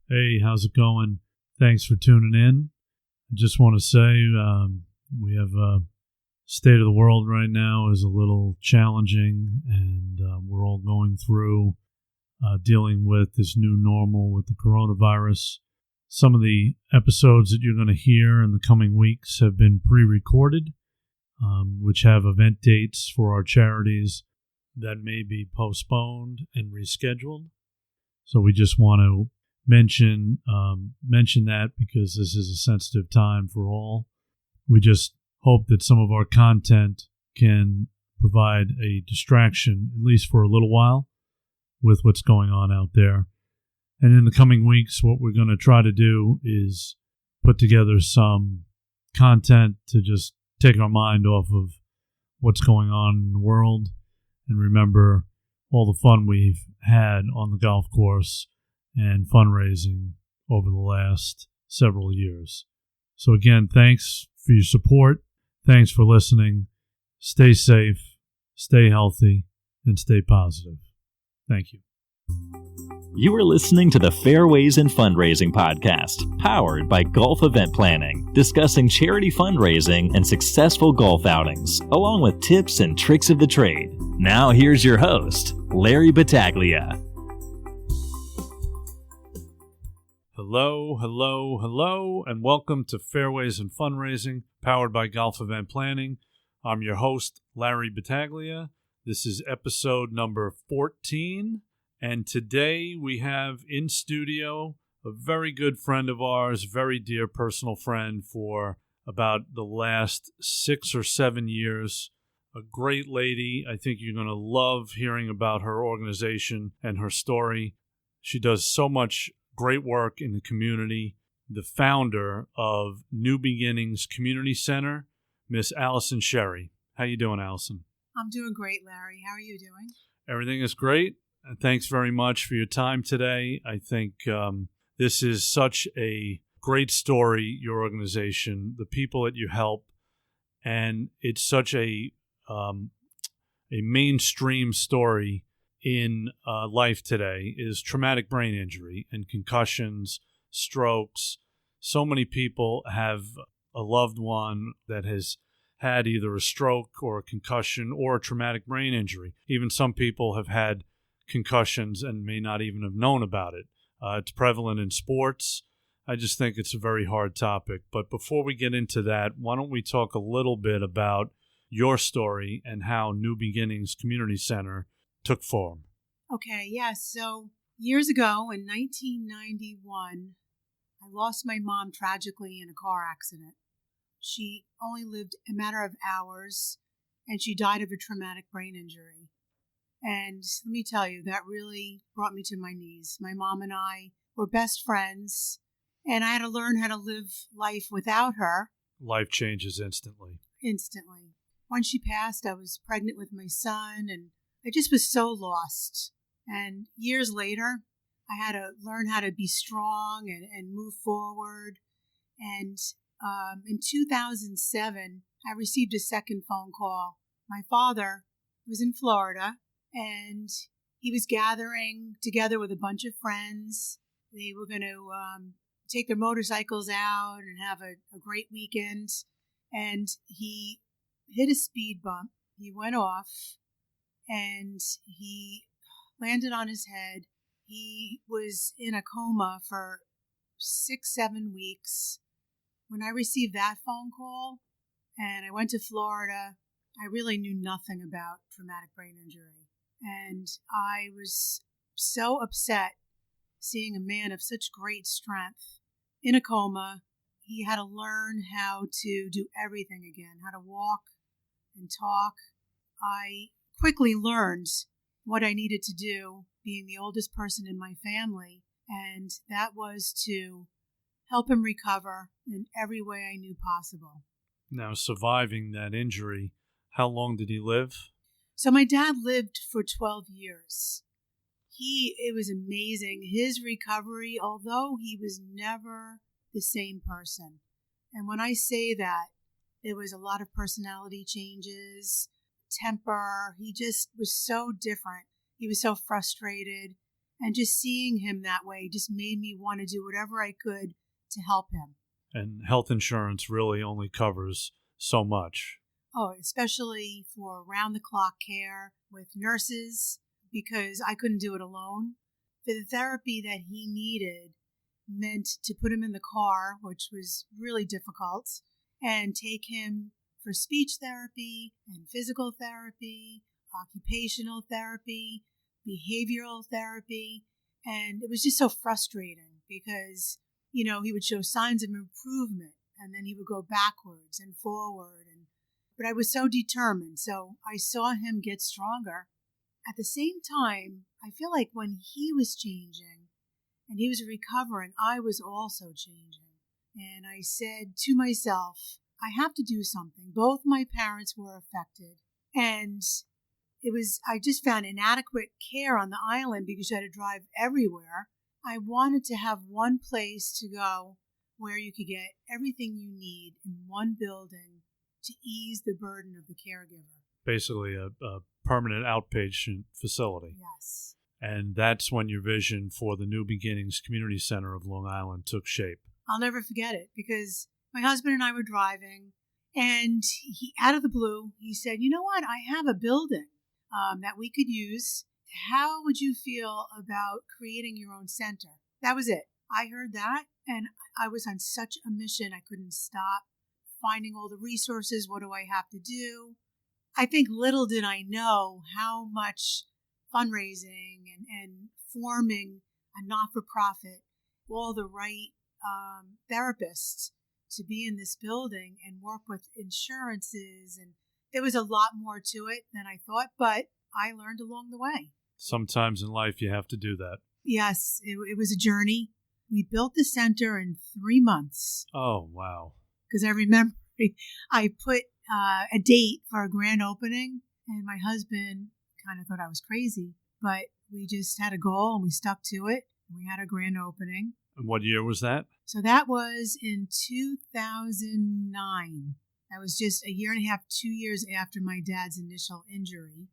Hey, how's it going? Thanks for tuning in. I just want to say we have state of the world right now is a little challenging, and we're all going through dealing with this new normal with the coronavirus. Some of the episodes that you're going to hear in the coming weeks have been pre-recorded, which have event dates for our charities that may be postponed and rescheduled. So we just want to mention that because this is a sensitive time for all. We just hope that some of our content can provide a distraction, at least for a little while, with what's going on out there. And in the coming weeks, what we're going to try to do is put together some content to just take our mind off of what's going on in the world and remember all the fun we've had on the golf course and fundraising over the last several years. So again, thanks for your support. Thanks for listening. Stay safe, stay healthy, and stay positive. Thank you. You are listening to the Fairways and Fundraising Podcast, powered by Golf Event Planning, discussing charity fundraising and successful golf outings, along with tips and tricks of the trade. Now here's your host, Larry Battaglia. Hello, and welcome to Fairways and Fundraising, powered by Golf Event Planning. I'm your host, Larry Battaglia. This is episode number 14, and today we have in studio a very good friend of ours, very dear personal friend for about the last 6 or 7 years. A great lady. I think you're going to love hearing about her organization and her story. She does so much great work in the community. The founder of New Beginnings Community Center, Miss Allyson Scerri. How you doing, Allyson? I'm doing great, Larry. How are you doing? Everything is great. Thanks very much for your time today. I think this is such a great story, your organization, the people that you help, and it's such a mainstream story in life today is traumatic brain injury and concussions, strokes. So many people have a loved one that has had either a stroke or a concussion or a traumatic brain injury. Even some people have had concussions and may not even have known about it. It's prevalent in sports. I just think it's a very hard topic. But before we get into that, why don't we talk a little bit about your story and how New Beginnings Community Center took form. Okay, yes. So years ago in 1991, I lost my mom tragically in a car accident. She only lived a matter of hours, and she died of a traumatic brain injury. And let me tell you, that really brought me to my knees. My mom and I were best friends, and I had to learn how to live life without her. Life changes instantly. Instantly. When she passed, I was pregnant with my son, and I just was so lost. And years later, I had to learn how to be strong and move forward. And in 2007, I received a second phone call. My father was in Florida, and he was gathering together with a bunch of friends. They were going to take their motorcycles out and have a great weekend. And he hit a speed bump. He went off, and he landed on his head. He was in a coma for 6-7 weeks. When I received that phone call and I went to Florida, I really knew nothing about traumatic brain injury. And I was so upset seeing a man of such great strength in a coma. He had to learn how to do everything again, how to walk and talk. I quickly learned what I needed to do, being the oldest person in my family, and that was to help him recover in every way I knew possible. Now, surviving that injury, how long did he live? So my dad lived for 12 years. It was amazing. His recovery, although he was never the same person. And when I say that, there was a lot of personality changes, temper. He just was so different. He was so frustrated. And just seeing him that way just made me want to do whatever I could to help him. And health insurance really only covers so much. Oh, especially for round-the-clock care with nurses, because I couldn't do it alone. The therapy that he needed meant to put him in the car, which was really difficult, and take him for speech therapy and physical therapy, occupational therapy, behavioral therapy. And it was just so frustrating because, he would show signs of improvement and then he would go backwards and forward. But I was so determined. So I saw him get stronger. At the same time, I feel like when he was changing and he was recovering, I was also changing. And I said to myself, I have to do something. Both my parents were affected. And I just found inadequate care on the island because you had to drive everywhere. I wanted to have one place to go where you could get everything you need in one building to ease the burden of the caregiver. Basically a permanent outpatient facility. Yes. And that's when your vision for the New Beginnings Community Center of Long Island took shape. I'll never forget it because my husband and I were driving and he, out of the blue, he said, you know what? I have a building that we could use. How would you feel about creating your own center? That was it. I heard that and I was on such a mission. I couldn't stop finding all the resources. What do I have to do? I think little did I know how much fundraising and forming a not-for-profit, all the right therapists to be in this building and work with insurances. And there was a lot more to it than I thought, but I learned along the way. Sometimes in life you have to do that. Yes, it was a journey. We built the center in 3 months. Oh, wow. Because I remember I put a date for a grand opening, and my husband kind of thought I was crazy, but we just had a goal and we stuck to it. We had a grand opening. And what year was that? So that was in 2009. That was just a year and a half, 2 years after my dad's initial injury.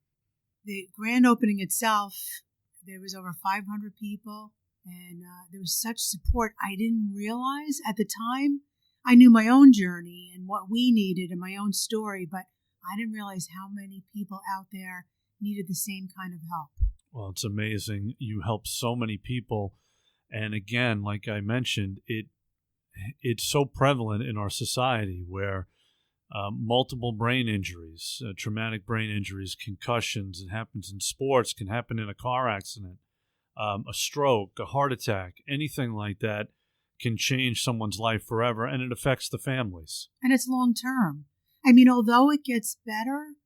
The grand opening itself, there was over 500 people, and there was such support. I didn't realize at the time. I knew my own journey and what we needed and my own story, but I didn't realize how many people out there needed the same kind of help. Well, it's amazing. You help so many people. And again, like I mentioned, it's so prevalent in our society where multiple brain injuries, traumatic brain injuries, concussions, it happens in sports, can happen in a car accident, a stroke, a heart attack, anything like that can change someone's life forever, and it affects the families. And it's long term. I mean, although it gets better,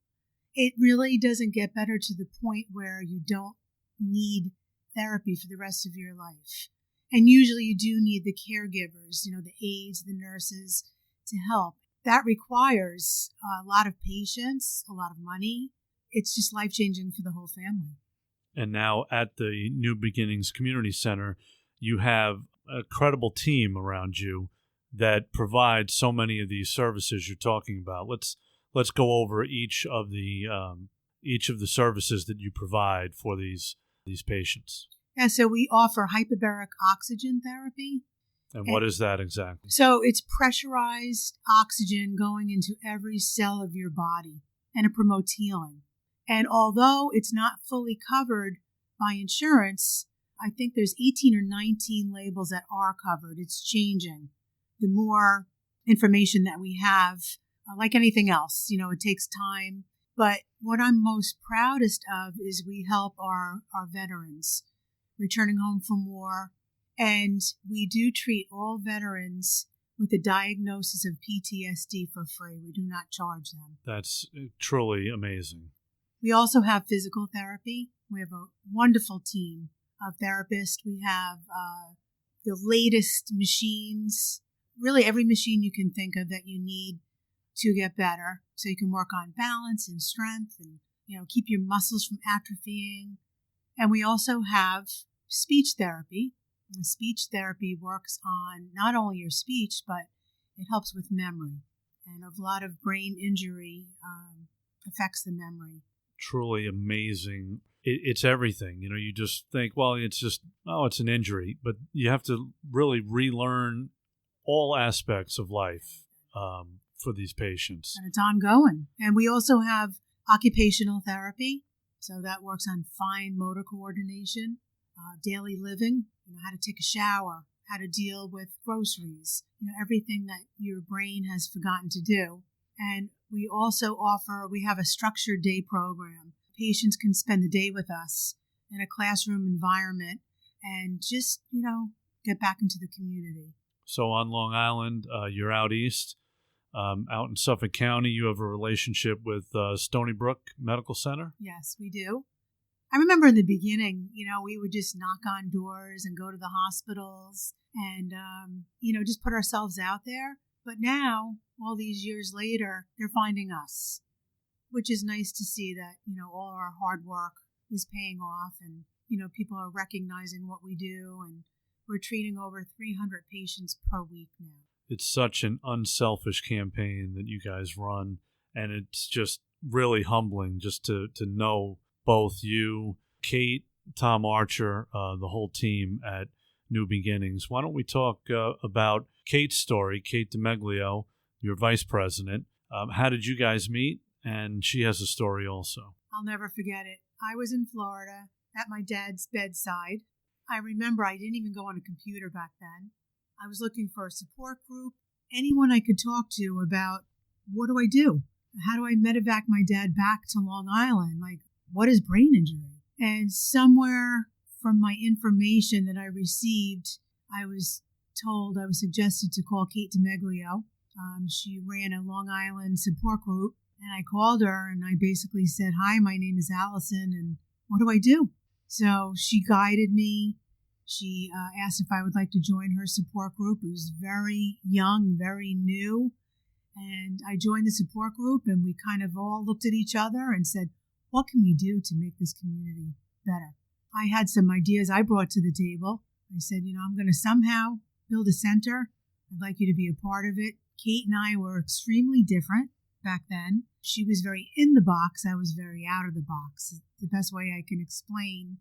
it really doesn't get better to the point where you don't need therapy for the rest of your life. And usually you do need the caregivers, the aides, the nurses to help. That requires a lot of patience, a lot of money. It's just life-changing for the whole family. And now at the New Beginnings Community Center, you have a credible team around you that provides so many of these services you're talking about. Let's go over each of the services that you provide for these patients. Yeah, so we offer hyperbaric oxygen therapy. And what is that exactly? So it's pressurized oxygen going into every cell of your body, and it promotes healing. And although it's not fully covered by insurance, I think there's 18 or 19 labels that are covered. It's changing. The more information that we have, like anything else, it takes time. But what I'm most proudest of is we help our veterans returning home from war. And we do treat all veterans with a diagnosis of PTSD for free. We do not charge them. That's truly amazing. We also have physical therapy. We have a wonderful team of therapists. We have the latest machines, really every machine you can think of that you need to get better. So you can work on balance and strength and, keep your muscles from atrophying. And we also have speech therapy. And speech therapy works on not only your speech, but it helps with memory. And a lot of brain injury affects the memory. Truly amazing. it's everything. You just think, well, it's just, oh, it's an injury. But you have to really relearn all aspects of life for these patients. And it's ongoing. And we also have occupational therapy. So that works on fine motor coordination, daily living, how to take a shower, how to deal with groceries, everything that your brain has forgotten to do. And we also we have a structured day program. Patients can spend the day with us in a classroom environment and just, get back into the community. So on Long Island, you're out east. Out in Suffolk County, you have a relationship with Stony Brook Medical Center? Yes, we do. I remember in the beginning, we would just knock on doors and go to the hospitals and, just put ourselves out there. But now, all these years later, they're finding us, which is nice to see that, all our hard work is paying off and, people are recognizing what we do. And we're treating over 300 patients per week now. It's such an unselfish campaign that you guys run, and it's just really humbling just to know both you, Kate, Tom Archer, the whole team at New Beginnings. Why don't we talk about Kate's story, Kate DeMeglio, your vice president. How did you guys meet? And she has a story also. I'll never forget it. I was in Florida at my dad's bedside. I remember I didn't even go on a computer back then. I was looking for a support group, anyone I could talk to about what do I do? How do I medevac my dad back to Long Island? Like, what is brain injury? And somewhere from my information that I received, I was suggested to call Kate DeMeglio. She ran a Long Island support group, and I called her and I basically said, hi, my name is Allyson, and what do I do? So she guided me. She asked if I would like to join her support group. It was very young, very new. And I joined the support group, and we kind of all looked at each other and said, what can we do to make this community better? I had some ideas I brought to the table. I said, I'm going to somehow build a center. I'd like you to be a part of it. Kate and I were extremely different back then. She was very in the box. I was very out of the box. The best way I can explain.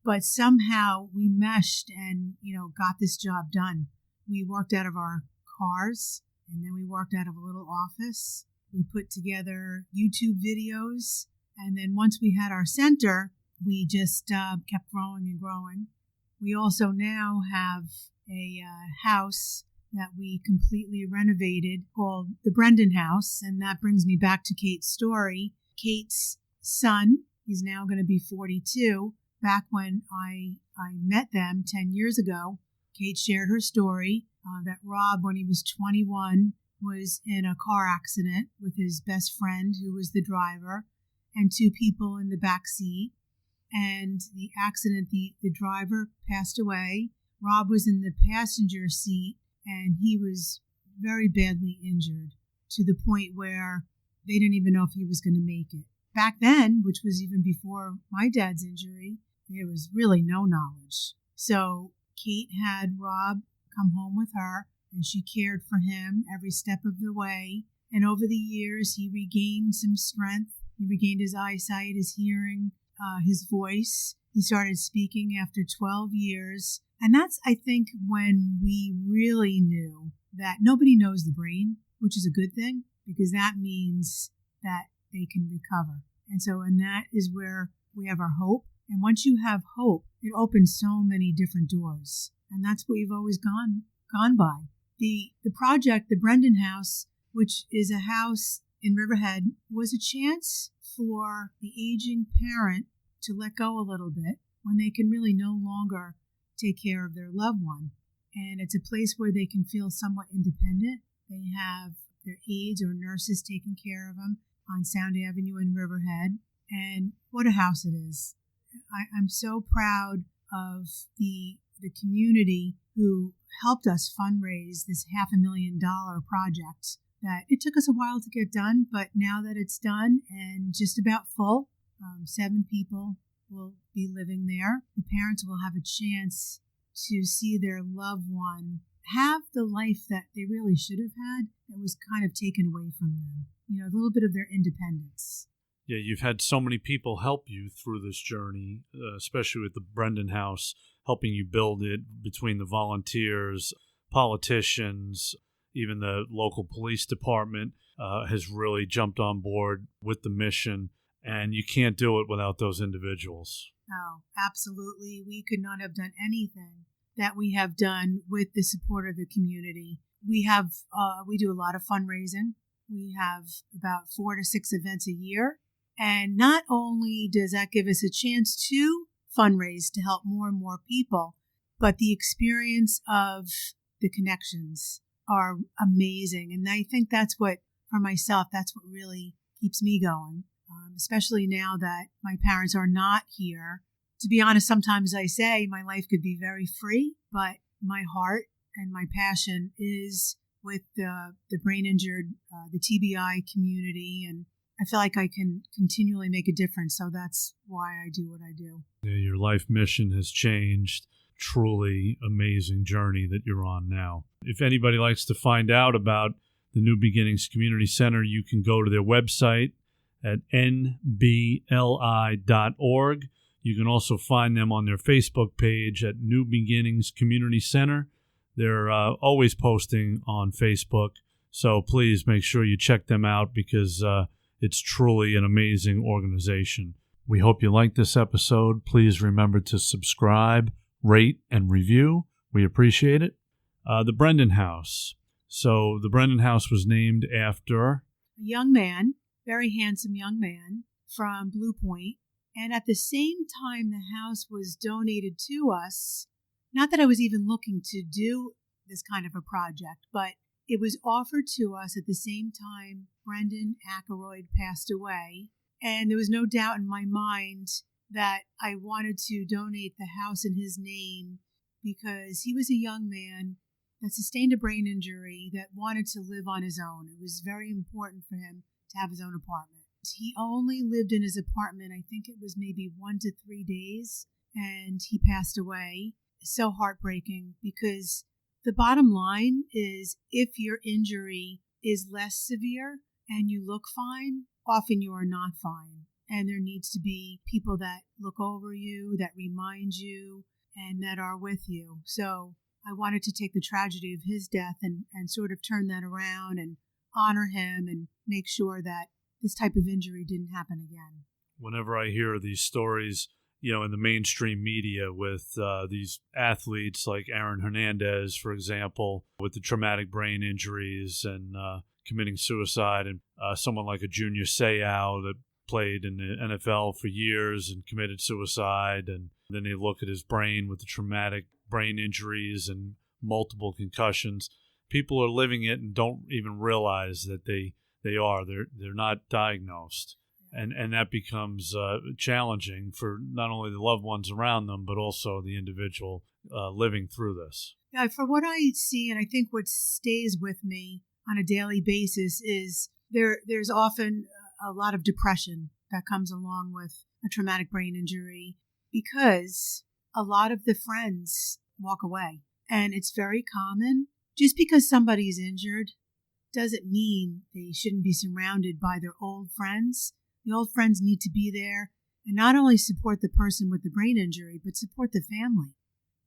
But somehow we meshed and, got this job done. We worked out of our cars, and then we worked out of a little office. We put together YouTube videos. And then once we had our center, we just kept growing and growing. We also now have a house that we completely renovated called the Brendan House. And that brings me back to Kate's story. Kate's son, he's now going to be 42. Back when I met them 10 years ago, Kate shared her story that Rob, when he was 21, was in a car accident with his best friend, who was the driver, and two people in the back seat. And the accident, the driver passed away. Rob was in the passenger seat, and he was very badly injured to the point where they didn't even know if he was going to make it. Back then, which was even before my dad's injury, there was really no knowledge. So Kate had Rob come home with her, and she cared for him every step of the way. And over the years, he regained some strength. He regained his eyesight, his hearing, his voice. He started speaking after 12 years. And that's, I think, when we really knew that nobody knows the brain, which is a good thing, because that means that they can recover. And that is where we have our hope. And once you have hope, it opens so many different doors. And that's what we've always gone by. The project, the Brendan House, which is a house in Riverhead, was a chance for the aging parent to let go a little bit when they can really no longer take care of their loved one. And it's a place where they can feel somewhat independent. They have their aides or nurses taking care of them on Sound Avenue in Riverhead. And what a house it is. I'm so proud of the community who helped us fundraise this $500,000 project that it took us a while to get done, but now that it's done and just about full, 7 people will be living there. The parents will have a chance to see their loved one have the life that they really should have had that was kind of taken away from them. A little bit of their independence. Yeah, you've had so many people help you through this journey, especially with the Brendan House, helping you build it between the volunteers, politicians, even the local police department has really jumped on board with the mission, and you can't do it without those individuals. Oh, absolutely. We could not have done anything that we have done with the support of the community. We do a lot of fundraising. We have about 4 to 6 events a year. And not only does that give us a chance to fundraise to help more and more people, but the experience of the connections are amazing. And I think that's what, for myself, that's what really keeps me going, especially now that my parents are not here. To be honest, sometimes I say my life could be very free, but my heart and my passion is with the brain injured, the TBI community, and I feel like I can continually make a difference. So that's why I do what I do. Yeah, your life mission has changed. Truly amazing journey that you're on now. If anybody likes to find out about the New Beginnings Community Center, you can go to their website at nbli.org. You can also find them on their Facebook page at New Beginnings Community Center. They're always posting on Facebook, so please make sure you check them out because it's truly an amazing organization. We hope you liked this episode. Please remember to subscribe, rate, and review. We appreciate it. The Brendan House. So the Brendan House was named after a young man, very handsome young man from Blue Point. And at the same time, the house was donated to us. Not that I was even looking to do this kind of a project, but it was offered to us at the same time Brendan Ackroyd passed away. And there was no doubt in my mind that I wanted to donate the house in his name because he was a young man that sustained a brain injury that wanted to live on his own. It was very important for him to have his own apartment. He only lived in his apartment, I think it was maybe 1 to 3 days, and he passed away. So heartbreaking because the bottom line is if your injury is less severe and you look fine, often you are not fine. And there needs to be people that look over you, that remind you, and that are with you. So I wanted to take the tragedy of his death and sort of turn that around and honor him and make sure that this type of injury didn't happen again. Whenever I hear these stories, in the mainstream media with these athletes like Aaron Hernandez, for example, with the traumatic brain injuries and committing suicide, and someone like a Junior Seau that played in the NFL for years and committed suicide, and then they look at his brain with the traumatic brain injuries and multiple concussions. People are living it and don't even realize that they're not diagnosed. And that becomes challenging for not only the loved ones around them, but also the individual living through this. Yeah, for what I see, and I think what stays with me on a daily basis is there's often a lot of depression that comes along with a traumatic brain injury because a lot of the friends walk away. And it's very common. Just because somebody's injured doesn't mean they shouldn't be surrounded by their old friends. The old friends need to be there and not only support the person with the brain injury, but support the family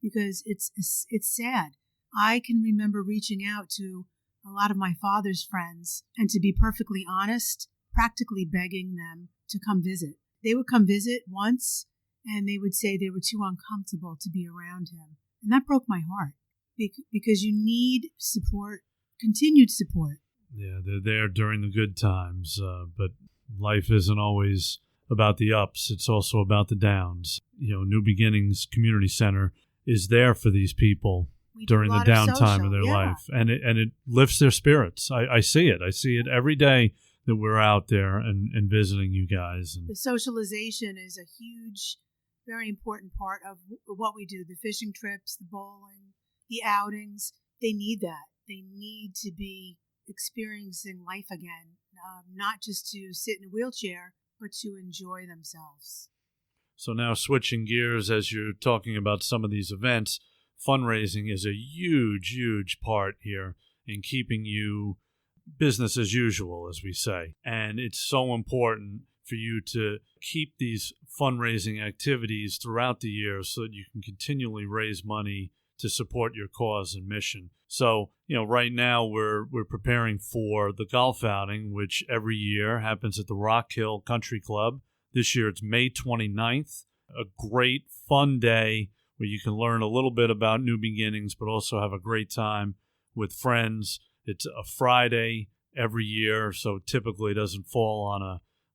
because it's sad. I can remember reaching out to a lot of my father's friends and, to be perfectly honest, practically begging them to come visit. They would come visit once and they would say they were too uncomfortable to be around him. And that broke my heart because you need support, continued support. Yeah, they're there during the good times, but life isn't always about the ups. It's also about the downs. New Beginnings Community Center is there for these people during the downtime of their life, and it lifts their spirits. I see it. I see it every day that we're out there and visiting you guys. And the socialization is a huge, very important part of what we do. The fishing trips, the bowling, the outings, they need that. They need to be experiencing life again, not just to sit in a wheelchair, but to enjoy themselves. So now switching gears, as you're talking about some of these events, fundraising is a huge, huge part here in keeping you business as usual, as we say. And it's so important for you to keep these fundraising activities throughout the year so that you can continually raise money to support your cause and mission. So, right now we're preparing for the golf outing, which every year happens at the Rock Hill Country Club. This year it's May 29th, a great fun day where you can learn a little bit about new beginnings, but also have a great time with friends. It's a Friday every year, so typically it doesn't fall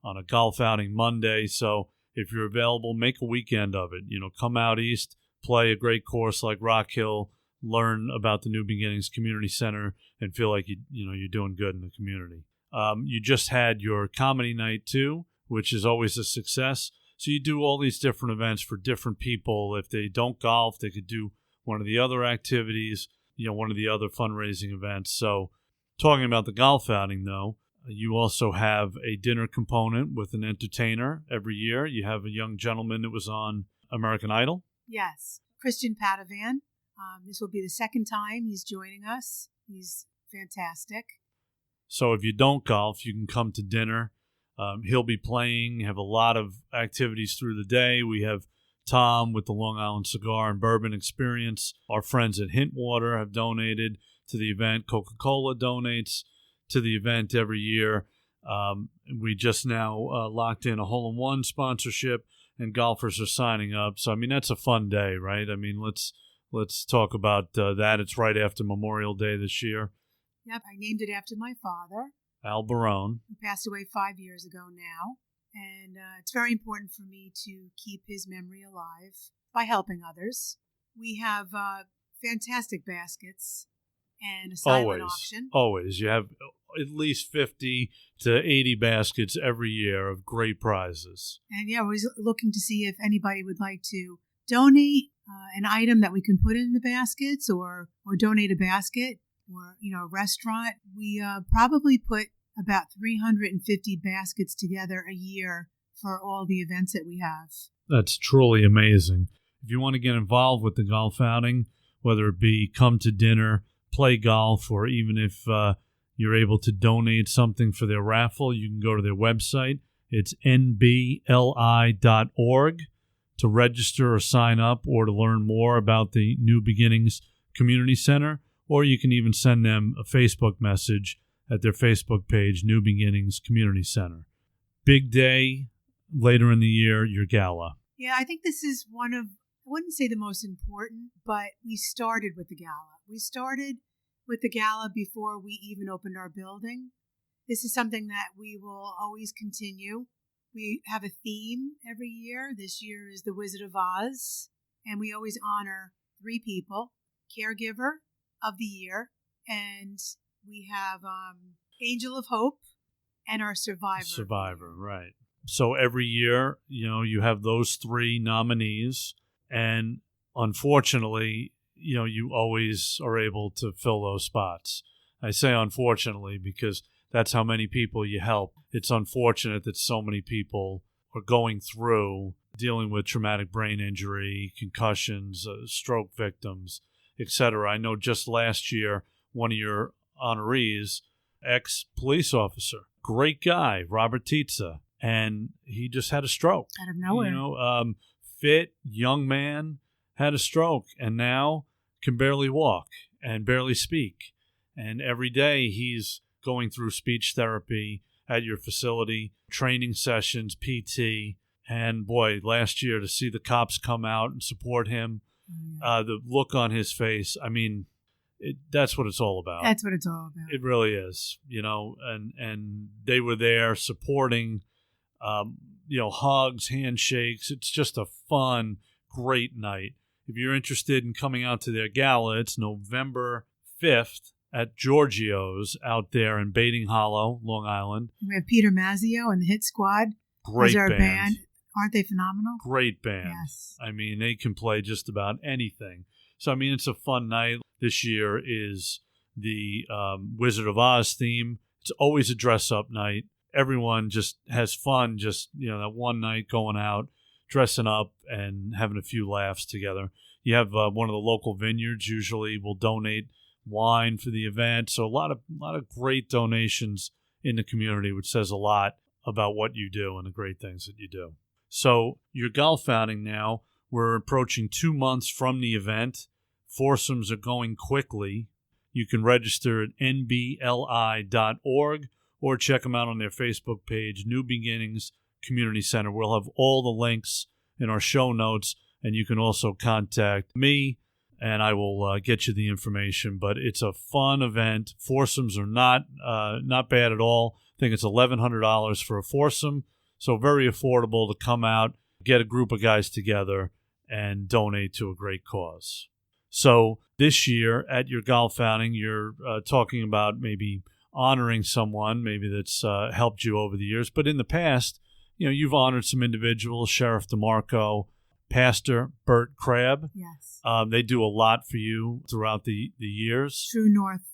on a golf outing Monday. So if you're available, make a weekend of it. Come out east, play a great course like Rock Hill, learn about the New Beginnings Community Center, and feel like you're doing good in the community. You just had your comedy night too, which is always a success. So you do all these different events for different people. If they don't golf, they could do one of the other activities, one of the other fundraising events. So talking about the golf outing, though, you also have a dinner component with an entertainer every year. You have a young gentleman that was on American Idol. Yes, Christian Padovan. This will be the second time he's joining us. He's fantastic. So if you don't golf, you can come to dinner. He'll be playing, have a lot of activities through the day. We have Tom with the Long Island Cigar and Bourbon Experience. Our friends at Hintwater have donated to the event. Coca-Cola donates to the event every year. We just now locked in a hole-in-one sponsorship, and golfers are signing up. So, that's a fun day, right? Let's talk about that. It's right after Memorial Day this year. Yep, I named it after my father, Al Barone, who passed away 5 years ago now. And it's very important for me to keep his memory alive by helping others. We have fantastic baskets and a silent auction. Always. You have at least 50 to 80 baskets every year of great prizes. And we're always looking to see if anybody would like to donate an item that we can put in the baskets or donate a basket or, a restaurant. We probably put about 350 baskets together a year for all the events that we have. That's truly amazing. If you want to get involved with the golf outing, whether it be come to dinner, play golf, or even if you're able to donate something for their raffle, you can go to their website. It's nbli.org to register or sign up or to learn more about the New Beginnings Community Center, or you can even send them a Facebook message at their Facebook page, New Beginnings Community Center. Big day later in the year, your gala. Yeah, I think this is one of, I wouldn't say the most important, but we started with the gala. We started with the gala before we even opened our building. This is something that we will always continue. We have a theme every year. This year is the Wizard of Oz, and we always honor 3 people: caregiver of the year, and we have Angel of Hope, and our survivor. Survivor, right. So every year, you have those 3 nominees, and unfortunately, you always are able to fill those spots. I say unfortunately because that's how many people you help. It's unfortunate that so many people are going through dealing with traumatic brain injury, concussions, stroke victims, etc. I know just last year, one of your honorees, ex-police officer, great guy, Robert Tizza, and he just had a stroke. Out of nowhere. Fit, young man, had a stroke, and now can barely walk and barely speak. And every day he's going through speech therapy at your facility, training sessions, PT. And boy, last year to see the cops come out and support him, the look on his face, that's what it's all about. That's what it's all about. It really is, and they were there supporting, hugs, handshakes. It's just a fun, great night. If you're interested in coming out to their gala, it's November 5th at Giorgio's out there in Baiting Hollow, Long Island. We have Peter Mazzio and the Hit Squad. Great band. Aren't they phenomenal? Great band. Yes. They can play just about anything. So, it's a fun night. This year is the Wizard of Oz theme. It's always a dress-up night. Everyone just has fun, that one night going out, dressing up and having a few laughs together. You have one of the local vineyards usually will donate wine for the event. So a lot of great donations in the community, which says a lot. about what you do and the great things that you do. So your golf outing now, we're approaching 2 months from the event. Foursomes are going quickly. You can register at nbli.org or check them out on their Facebook page, New Beginnings Community Center. We'll have all the links in our show notes, and you can also contact me, and I will get you the information. But it's a fun event. Foursomes are not bad at all. I think it's $1,100 for a foursome, so very affordable to come out, get a group of guys together, and donate to a great cause. So this year at your golf outing, you're talking about maybe honoring someone, maybe that's helped you over the years. But in the past, you've honored some individuals, Sheriff DeMarco, Pastor Bert Crabb. Yes. They do a lot for you throughout the years. True North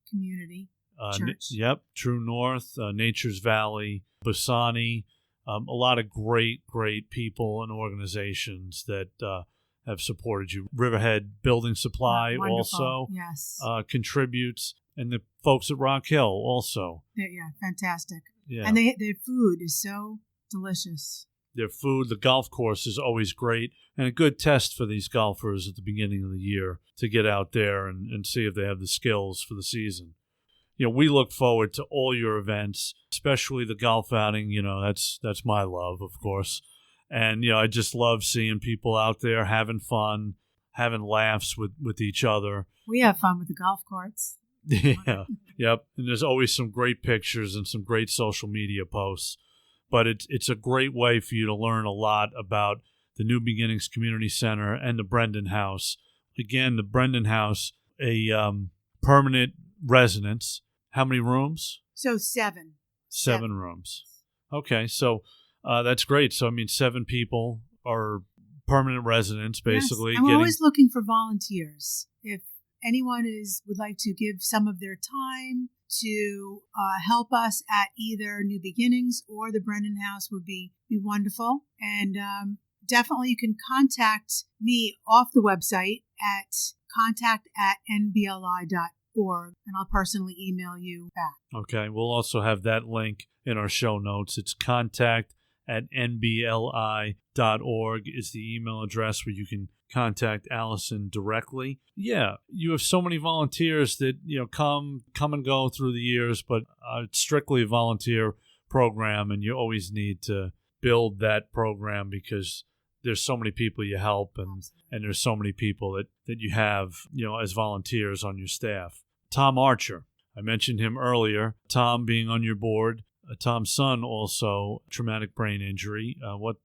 Community Church. True North, Nature's Valley, Bassani, a lot of great people and organizations that have supported you. Riverhead Building Supply also contributes, and the folks at Rock Hill also. Yeah, fantastic. Yeah. And their food is so delicious. Their food, the golf course is always great, and a good test for these golfers at the beginning of the year to get out there and see if they have the skills for the season. We look forward to all your events, especially the golf outing. That's my love, of course. And, I just love seeing people out there having fun, having laughs with each other. We have fun with the golf courts. Yeah, yep. And there's always some great pictures and some great social media posts. But it's a great way for you to learn a lot about the New Beginnings Community Center and the Brendan House. Again, the Brendan House, a permanent residence. How many rooms? So 7. 7 rooms. Okay, so that's great. So, 7 people are permanent residents, basically. Yes. And we're always looking for volunteers. If anyone would like to give some of their time to help us at either New Beginnings or the Brendan House would be wonderful. And definitely you can contact me off the website at contact@nbli.org, and I'll personally email you back. Okay. We'll also have that link in our show notes. It's contact@nbli.org is the email address where you can contact Allyson directly. Yeah, you have so many volunteers that come and go through the years, but it's strictly a volunteer program, and you always need to build that program because there's so many people you help, and there's so many people that you have as volunteers on your staff. Tom Archer, I mentioned him earlier. Tom being on your board. Tom's son also traumatic brain injury.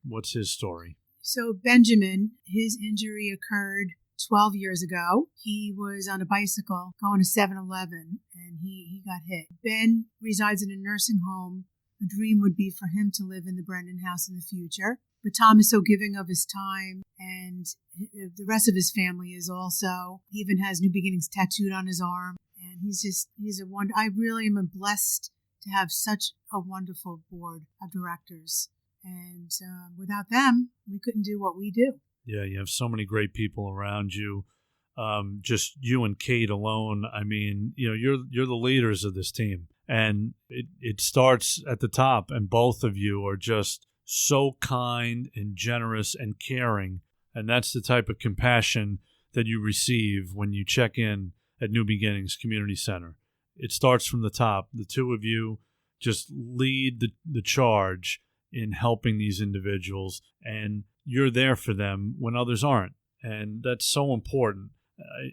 What's his story? So Benjamin, his injury occurred 12 years ago. He was on a bicycle going to 7-Eleven, and he got hit. Ben resides in a nursing home. A dream would be for him to live in the Brendan House in the future. But Tom is so giving of his time, and the rest of his family is also. He even has New Beginnings tattooed on his arm. And he's a wonder. I really am blessed to have such a wonderful board of directors. And without them, we couldn't do what we do. Yeah, you have so many great people around you. Just you and Kate alone. You're the leaders of this team, and it starts at the top. And both of you are just so kind and generous and caring, and that's the type of compassion that you receive when you check in at New Beginnings Community Center. It starts from the top. The two of you just lead the charge in helping these individuals, and you're there for them when others aren't. And that's so important.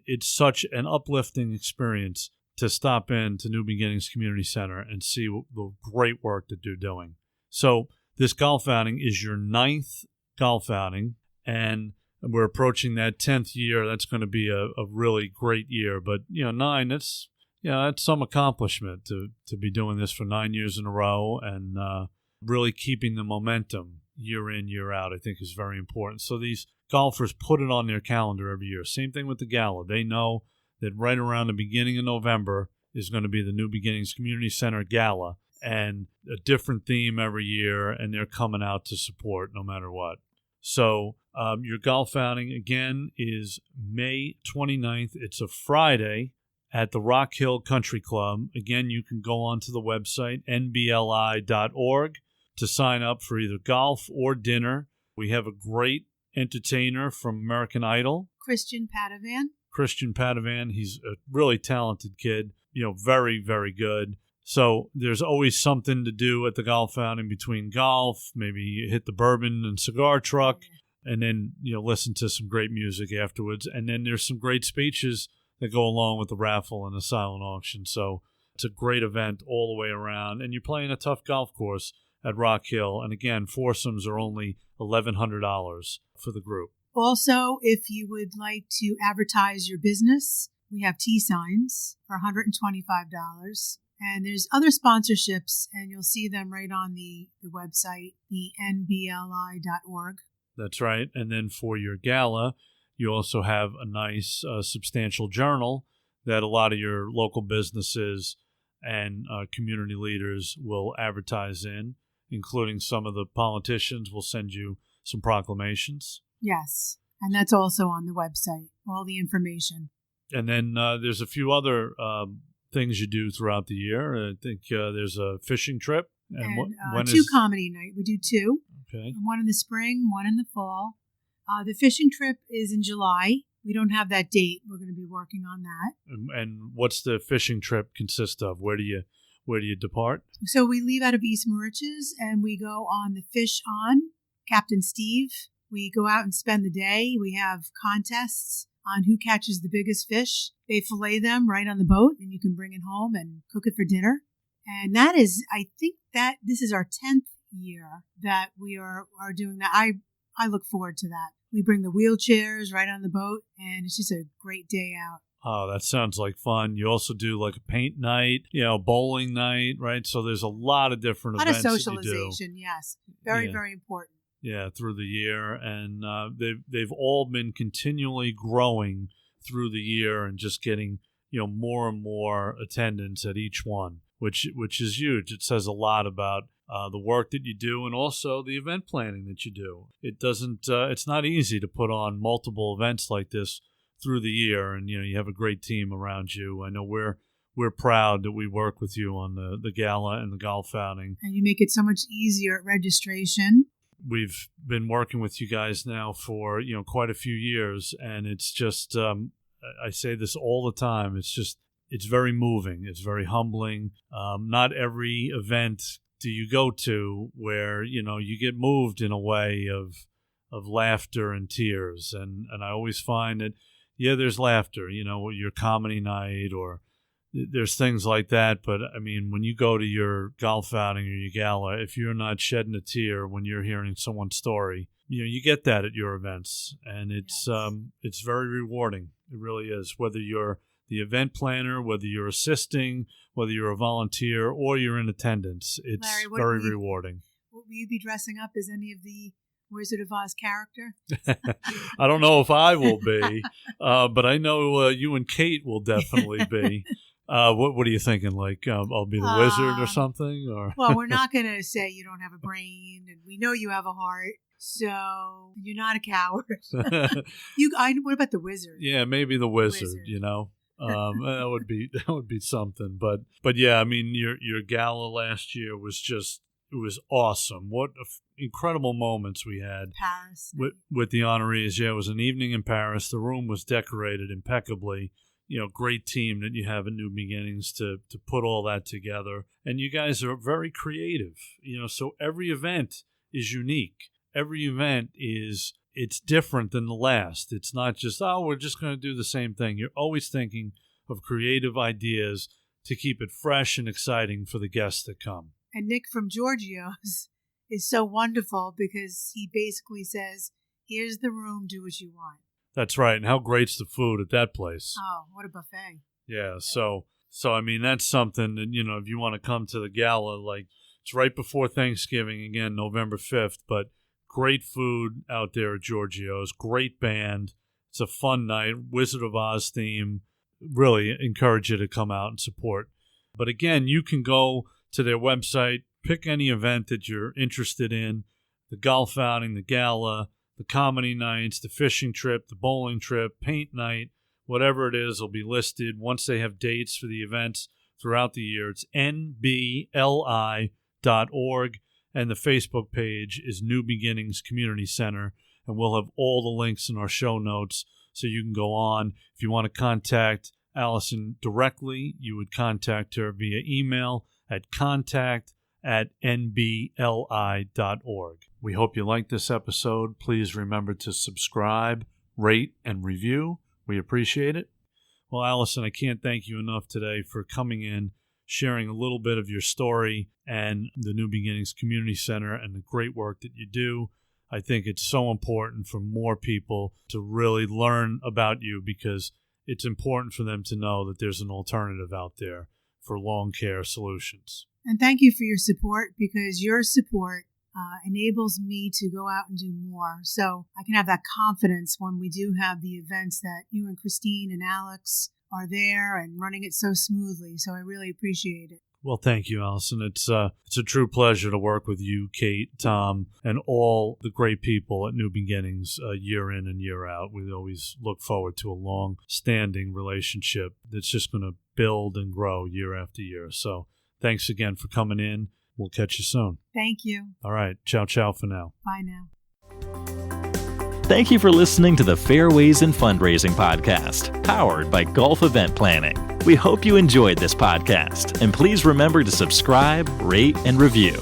It's such an uplifting experience to stop in to New Beginnings Community Center and see the great work that they're doing. So this golf outing is your 9th golf outing, and we're approaching that 10th year. That's going to be a really great year. But 9, that's some accomplishment to be doing this for 9 years in a row, and really keeping the momentum year in, year out, I think is very important. So these golfers put it on their calendar every year. Same thing with the gala. They know that right around the beginning of November is going to be the New Beginnings Community Center Gala, and a different theme every year, and they're coming out to support no matter what. So your golf outing, again, is May 29th. It's a Friday at the Rock Hill Country Club. Again, you can go onto the website, nbli.org, to sign up for either golf or dinner. We have a great entertainer from American Idol, Christian Padovan. He's a really talented kid, very, very good. So there's always something to do at the golf outing between golf, maybe hit the bourbon and cigar truck, and then, listen to some great music afterwards. And then there's some great speeches that go along with the raffle and the silent auction. So it's a great event all the way around. And you're playing a tough golf course at Rock Hill. And again, foursomes are only $1,100 for the group. Also, if you would like to advertise your business, we have tea signs for $125. And there's other sponsorships, and you'll see them right on the website, the nbli.org. That's right. And then for your gala, you also have a nice substantial journal that a lot of your local businesses and community leaders will advertise in, including some of the politicians will send you some proclamations. Yes, and that's also on the website, all the information. And then there's a few other things you do throughout the year. I think there's a fishing trip. And two comedy night. We do two. Okay. One in the spring, one in the fall. The fishing trip is in July. We don't have that date. We're going to be working on that. And what's the fishing trip consist of? Where do you depart? So we leave out of East Moriches and we go on the Fish On, Captain Steve. We go out and spend the day. We have contests on who catches the biggest fish. They fillet them right on the boat, and you can bring it home and cook it for dinner. And that is, I think that this is our 10th year that we are doing that. I look forward to that. We bring the wheelchairs right on the boat, and it's just a great day out. Oh, that sounds like fun. You also do like a paint night, bowling night, right? So there's a lot of different events that you do. A lot of socialization, yes. Very, very important. Yeah, through the year. And they've all been continually growing through the year and just getting, more and more attendance at each one, which is huge. It says a lot about the work that you do and also the event planning that you do. It's not easy to put on multiple events like this through the year, and you have a great team around you. I know we're proud that we work with you on the gala and the golf outing. And you make it so much easier at registration. We've been working with you guys now for quite a few years, and it's just I say this all the time. It's very moving. It's very humbling. Not every event do you go to where you get moved in a way of laughter and tears, and I always find that there's laughter, your comedy night or there's things like that, but I mean when you go to your golf outing or your gala, if you're not shedding a tear when you're hearing someone's story, you get that at your events, and it's very rewarding. It really is, whether you're the event planner, whether you're assisting, whether you're a volunteer or you're in attendance. It's Larry, very rewarding. Will you be dressing up as any of the Wizard of Oz character? I don't know if I will be, but I know you and Kate will definitely be. What are you thinking? Like I'll be the wizard or something? Or well, we're not going to say you don't have a brain, and we know you have a heart. So you're not a coward. What about the wizard? Yeah, maybe the wizard. That would be something. But yeah, I mean your gala last year was it was awesome. What incredible moments we had. Paris with the honorees. Yeah, it was an evening in Paris. The room was decorated impeccably. Great team that you have at New Beginnings to put all that together. And you guys are very creative. So every event is unique. Every event it's different than the last. It's not just, we're just going to do the same thing. You're always thinking of creative ideas to keep it fresh and exciting for the guests that come. And Nick from Giorgio's is so wonderful because he basically says, here's the room, do what you want. That's right. And how great's the food at that place? Oh, what a buffet. Yeah. So I mean, that's something that, if you want to come to the gala, like it's right before Thanksgiving, again, November 5th, but great food out there at Giorgio's, great band. It's a fun night, Wizard of Oz theme. Really encourage you to come out and support. But again, you can go to their website, pick any event that you're interested in, the golf outing, the gala, the comedy nights, the fishing trip, the bowling trip, paint night, whatever it is will be listed once they have dates for the events throughout the year. It's nbli.org. and the Facebook page is New Beginnings Community Center, and we'll have all the links in our show notes so you can go on. If you want to contact Allyson directly, you would contact her via email at contact@nbli.org. We hope you liked this episode. Please remember to subscribe, rate, and review. We appreciate it. Well, Allyson, I can't thank you enough today for coming in, sharing a little bit of your story and the New Beginnings Community Center and the great work that you do. I think it's so important for more people to really learn about you, because it's important for them to know that there's an alternative out there for long care solutions. And thank you for your support, because your support enables me to go out and do more. So I can have that confidence when we do have the events that you and Christine and Alex are there and running it so smoothly. So I really appreciate it. Well, thank you, Allyson. It's a true pleasure to work with you, Kate, Tom, and all the great people at New Beginnings year in and year out. We always look forward to a long-standing relationship that's just going to build and grow year after year. So thanks again for coming in. We'll catch you soon. Thank you. All right. Ciao, ciao for now. Bye now. Thank you for listening to the Fairways in Fundraising podcast, powered by Gulf Event Planning. We hope you enjoyed this podcast, and please remember to subscribe, rate, and review.